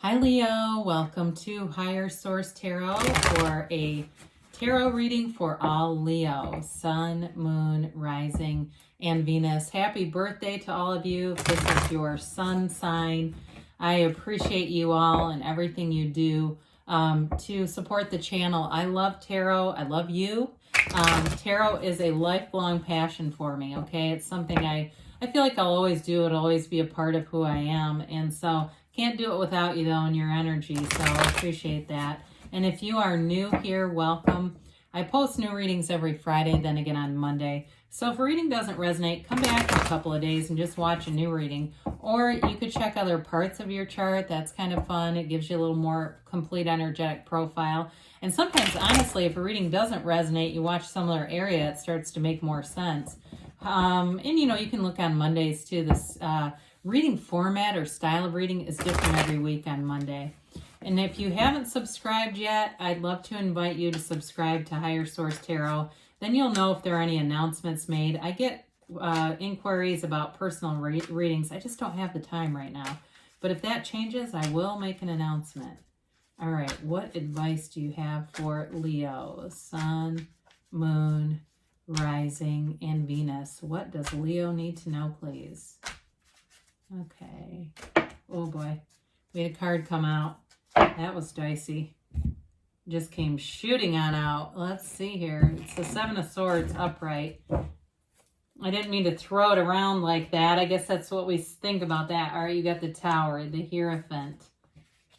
Hi Leo, welcome to Higher Source Tarot for a tarot reading for all Leo, Sun, Moon, Rising, and Venus. Happy birthday to all of you. If this is your sun sign, I appreciate you all and everything you do to support the channel. I love tarot. I love you. Tarot is a lifelong passion for me, okay? It's something I feel like I'll always do. It'll always be a part of who I am. And so can't do it without you though and your energy. So I appreciate that. And if you are new here, welcome. I post new readings every Friday, then again on Monday. So if a reading doesn't resonate, come back in a couple of days and just watch a new reading. Or you could check other parts of your chart. That's kind of fun. It gives you a little more complete energetic profile. And sometimes, honestly, if a reading doesn't resonate, you watch some other area, it starts to make more sense. And you know, you can look on Mondays too. This reading format or style of reading is different every week on Monday. And if you haven't subscribed yet, I'd love to invite you to subscribe to Higher Source Tarot. Then you'll know if there are any announcements made. I get inquiries about personal readings. I just don't have the time right now. But if that changes, I will make an announcement. All right, what advice do you have for Leo? Sun, Moon, Rising, and Venus. What does Leo need to know, please? Okay. Oh boy. We had a card come out. That was dicey. Just came shooting on out. Let's see here. It's the Seven of Swords upright. I didn't mean to throw it around like that. I guess that's what we think about that. All right, you got the Tower, the Hierophant,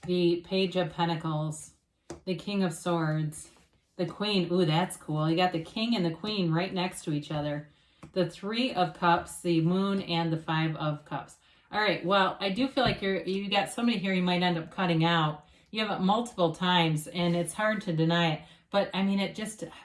the Page of Pentacles, the King of Swords, the Queen. Ooh, that's cool. You got the King and the Queen right next to each other. The Three of Cups, the Moon, and the Five of Cups. All right, well, I do feel like you got somebody here you might end up cutting out. You have it multiple times, and it's hard to deny it. But, I mean,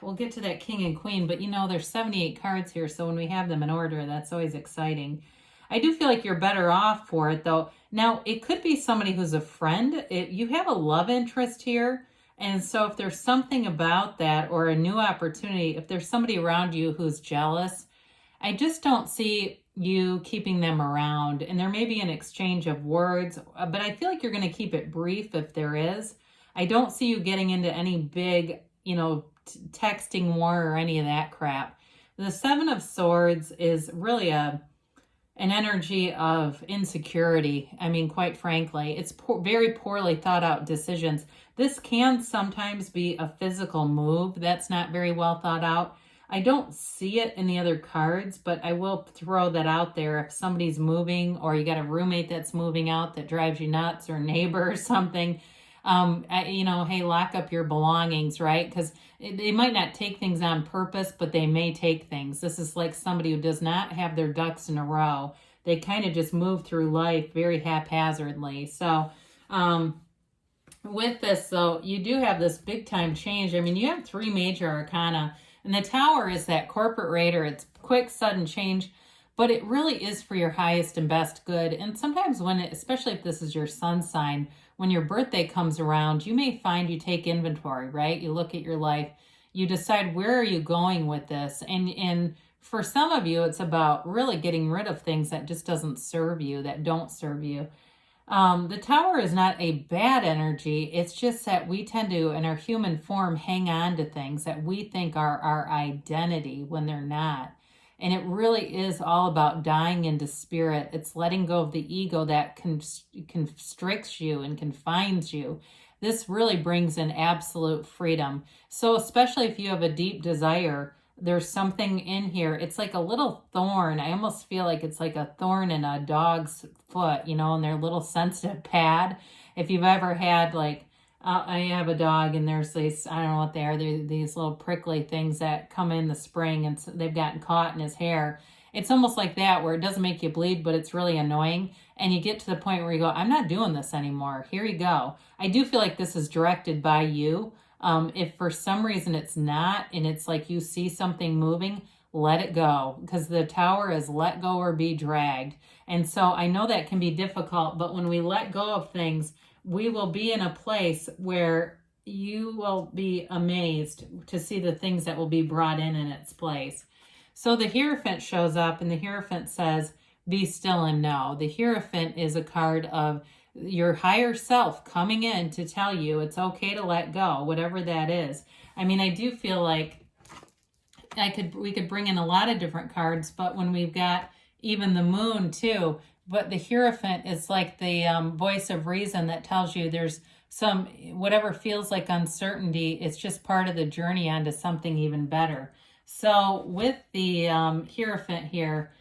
we'll get to that King and Queen, but, you know, there's 78 cards here, so when we have them in order, that's always exciting. I do feel like you're better off for it, though. Now, it could be somebody who's a friend. You have a love interest here, and so if there's something about that or a new opportunity, if there's somebody around you who's jealous, I just don't see you keeping them around. And there may be an exchange of words, but I feel like you're going to keep it brief if there is. I don't see you getting into any big, you know, texting war or any of that crap. The Seven of Swords is really an energy of insecurity. I mean, quite frankly, it's very poorly thought out decisions. This can sometimes be a physical move that's not very well thought out. I don't see it in the other cards, but I will throw that out there. If somebody's moving or you got a roommate that's moving out that drives you nuts or a neighbor or something, you know, hey, lock up your belongings, right? Because they might not take things on purpose, but they may take things. This is like somebody who does not have their ducks in a row. They kind of just move through life very haphazardly. So with this, though, you do have this big time change. I mean, you have three major arcana. And the Tower is that corporate raider. It's quick, sudden change, but it really is for your highest and best good. And sometimes especially if this is your sun sign, when your birthday comes around, you may find you take inventory, right? You look at your life, you decide where are you going with this. And for some of you, it's about really getting rid of things that just doesn't serve you, that don't serve you. The Tower is not a bad energy. It's just that we tend to, in our human form, hang on to things that we think are our identity when they're not. And it really is all about dying into spirit. It's letting go of the ego that constricts you and confines you. This really brings in absolute freedom. So especially if you have a deep desire, there's something in here. It's like a little thorn. I almost feel like it's like a thorn in a dog's foot, you know, in their little sensitive pad. If you've ever had like, I have a dog and there's these, I don't know what they are, these little prickly things that come in the spring and they've gotten caught in his hair. It's almost like that where it doesn't make you bleed, but it's really annoying. And you get to the point where you go, I'm not doing this anymore. Here you go. I do feel like this is directed by you. If for some reason it's not, and it's like you see something moving, let it go, because the Tower is let go or be dragged. And so I know that can be difficult, but when we let go of things, we will be in a place where you will be amazed to see the things that will be brought in its place. So the Hierophant shows up, and the Hierophant says, be still and know. The Hierophant is a card of your higher self coming in to tell you it's okay to let go, whatever that is. I mean, I do feel like we could bring in a lot of different cards, but when we've got even the moon too, but the Hierophant is like the voice of reason that tells you there's some, whatever feels like uncertainty, it's just part of the journey onto something even better. So with the Hierophant here,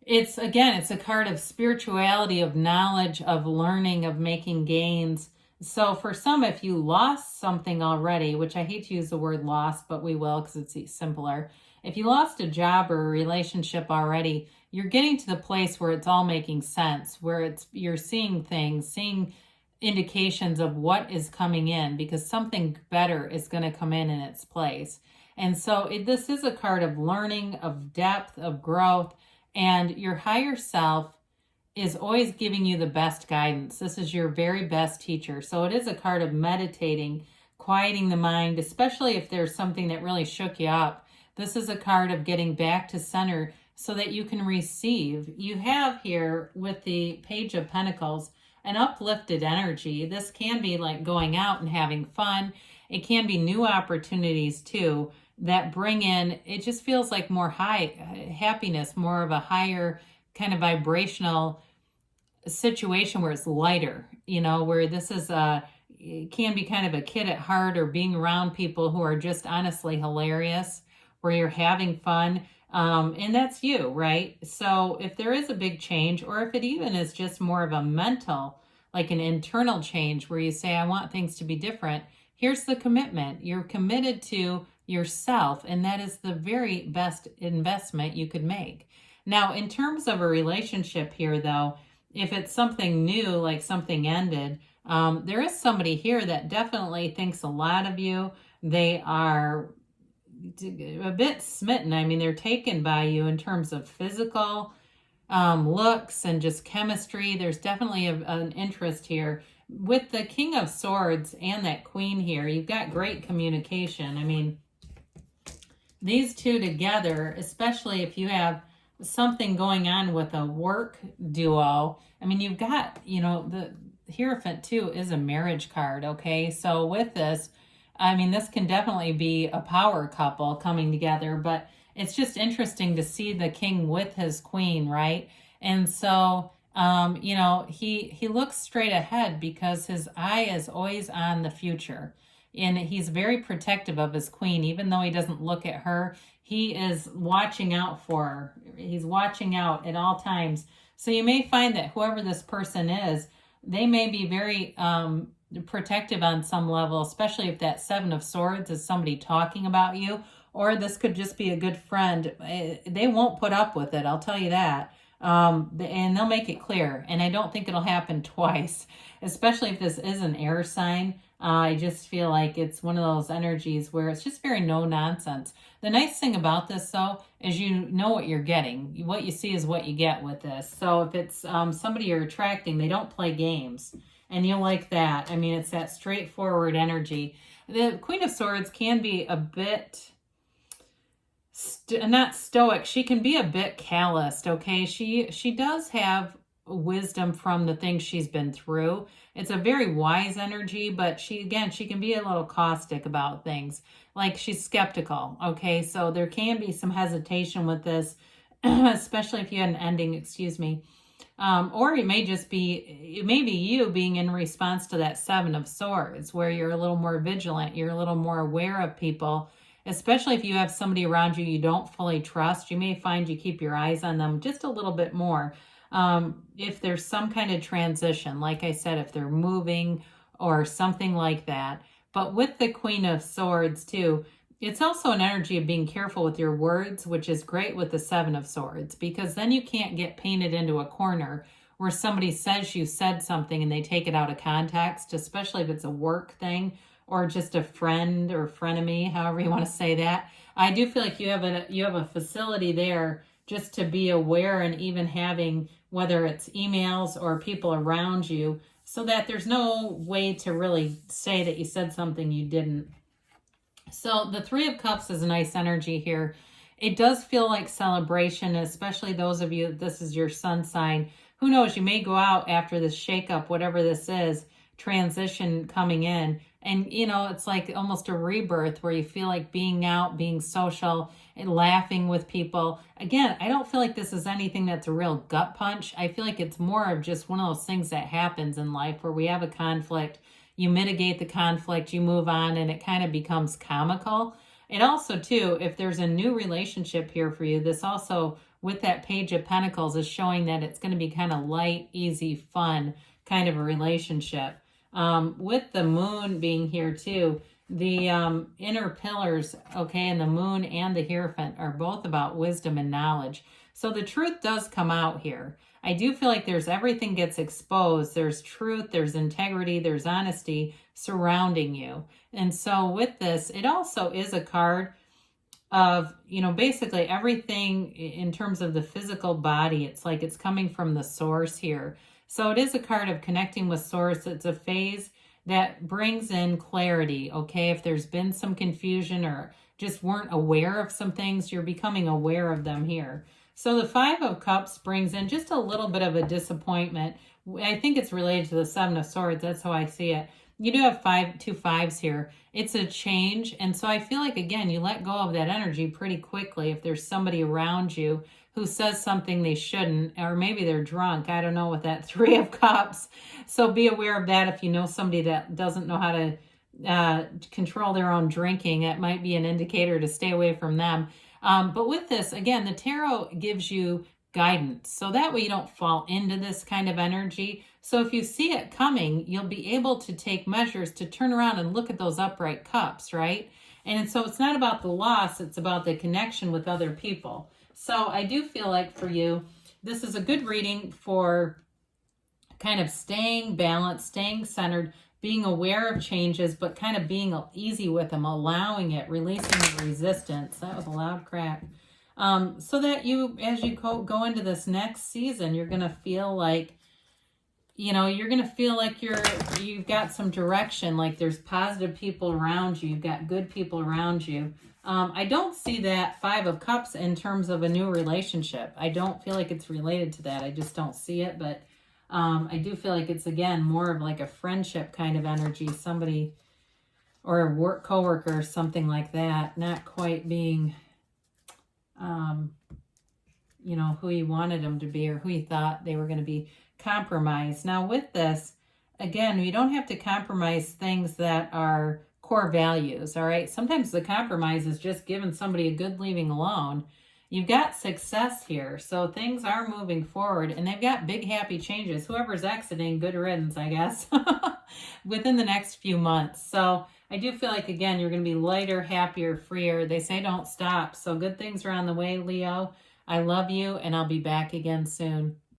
it's a card of spirituality, of knowledge, of learning, of making gains. So for some, if you lost something already, which I hate to use the word lost, but we will because it's simpler. If you lost a job or a relationship already, you're getting to the place where it's all making sense, where you're seeing things, seeing indications of what is coming in, because something better is going to come in its place. And so this is a card of learning, of depth, of growth, and your higher self is always giving you the best guidance. This is your very best teacher. So it is a card of meditating, quieting the mind, especially if there's something that really shook you up. This is a card of getting back to center so that you can receive. You have here with the Page of Pentacles an uplifted energy. This can be like going out and having fun. It can be new opportunities too that bring in, it just feels like more happiness, more of a higher kind of vibrational situation where it's lighter, where this is it can be kind of a kid at heart, or being around people who are just honestly hilarious, where you're having fun. And that's you, right? So if there is a big change, or if it even is just more of a mental, like an internal change where you say, I want things to be different, here's the commitment. You're committed to yourself, and that is the very best investment you could make. Now, in terms of a relationship here, though, if it's something new, like something ended, there is somebody here that definitely thinks a lot of you. They are a bit smitten. I mean, they're taken by you in terms of physical looks and just chemistry. There's definitely an interest here. With the King of Swords and that Queen here, you've got great communication. I mean, these two together, especially if you have something going on with a work duo, I mean, you've got, the Hierophant too is a marriage card, okay? So with this, I mean, this can definitely be a power couple coming together, but it's just interesting to see the king with his queen, right? And so, he looks straight ahead because his eye is always on the future. And he's very protective of his queen. Even though he doesn't look at her, he is watching out for her. He's watching out at all times. So you may find that whoever this person is, they may be very protective on some level, especially if that Seven of Swords is somebody talking about you, or this could just be a good friend. They won't put up with it, I'll tell you that. And they'll make it clear. And I don't think it'll happen twice, especially if this is an air sign. I just feel like it's one of those energies where it's just very no nonsense. The nice thing about this, though, is you know what you're getting. What you see is what you get with this. So if it's somebody you're attracting, they don't play games. And you'll like that. I mean, it's that straightforward energy. The Queen of Swords can be a bit, not stoic. She can be a bit calloused, okay? She does have wisdom from the things she's been through. It's a very wise energy, but she can be a little caustic about things. Like she's skeptical, okay? So there can be some hesitation with this, especially if you had an ending, or it may be you being in response to that Seven of Swords, where you're a little more vigilant, you're a little more aware of people, especially if you have somebody around you don't fully trust. You may find you keep your eyes on them just a little bit more. If there's some kind of transition, like I said, if they're moving or something like that. But with the Queen of Swords too, it's also an energy of being careful with your words, which is great with the Seven of Swords, because then you can't get painted into a corner where somebody says you said something and they take it out of context, especially if it's a work thing or just a friend or frenemy, however you want to say that. I do feel like you have a facility there just to be aware, and even having, whether it's emails or people around you, so that there's no way to really say that you said something you didn't. So the Three of Cups is a nice energy here. It does feel like celebration, especially those of you, this is your sun sign, who knows, you may go out after this shakeup, whatever this is, transition coming in. And, you know, it's like almost a rebirth where you feel like being out, being social, and laughing with people. Again, I don't feel like this is anything that's a real gut punch. I feel like it's more of just one of those things that happens in life where we have a conflict, you mitigate the conflict, you move on, and it kind of becomes comical. And also, too, if there's a new relationship here for you, this also, with that Page of Pentacles, is showing that it's going to be kind of light, easy, fun kind of a relationship. With the moon being here too, the inner pillars, okay, and the moon and the Hierophant are both about wisdom and knowledge. So the truth does come out here. I do feel like there's everything gets exposed. There's truth, there's integrity, there's honesty surrounding you. And so with this, it also is a card of, you know, basically everything in terms of the physical body. It's like it's coming from the source here. So it is a card of connecting with source. It's a phase that brings in clarity, okay? If there's been some confusion or just weren't aware of some things, you're becoming aware of them here. So the Five of Cups brings in just a little bit of a disappointment. I think it's related to the Seven of Swords. That's how I see it. You do have two fives here. It's a change. And so I feel like, again, you let go of that energy pretty quickly if there's somebody around you who says something they shouldn't, or maybe they're drunk. I don't know, with that Three of Cups. So be aware of that if you know somebody that doesn't know how to control their own drinking. That might be an indicator to stay away from them. But with this, again, the tarot gives you guidance. So that way you don't fall into this kind of energy. So if you see it coming, you'll be able to take measures to turn around and look at those upright cups, right? And so it's not about the loss, it's about the connection with other people. So I do feel like for you, this is a good reading for kind of staying balanced, staying centered, being aware of changes, but kind of being easy with them, allowing it, releasing the resistance. That was a loud crack. So that you, as you go into this next season, you're going to feel like, you know, you're going to feel like you've got some direction, like there's positive people around you. You've got good people around you. I don't see that Five of Cups in terms of a new relationship. I don't feel like it's related to that. I just don't see it. But I do feel like it's, again, more of like a friendship kind of energy, somebody or a work coworker or something like that, not quite being, you know, who you wanted them to be or who you thought they were going to be. Compromised. Now with this, again, you don't have to compromise things that are core values, all right? Sometimes the compromise is just giving somebody a good leaving alone. You've got success here, so things are moving forward, and they've got big, happy changes. Whoever's exiting, good riddance, I guess, within the next few months. So I do feel like, again, you're going to be lighter, happier, freer. They say don't stop, so good things are on the way, Leo. I love you, and I'll be back again soon.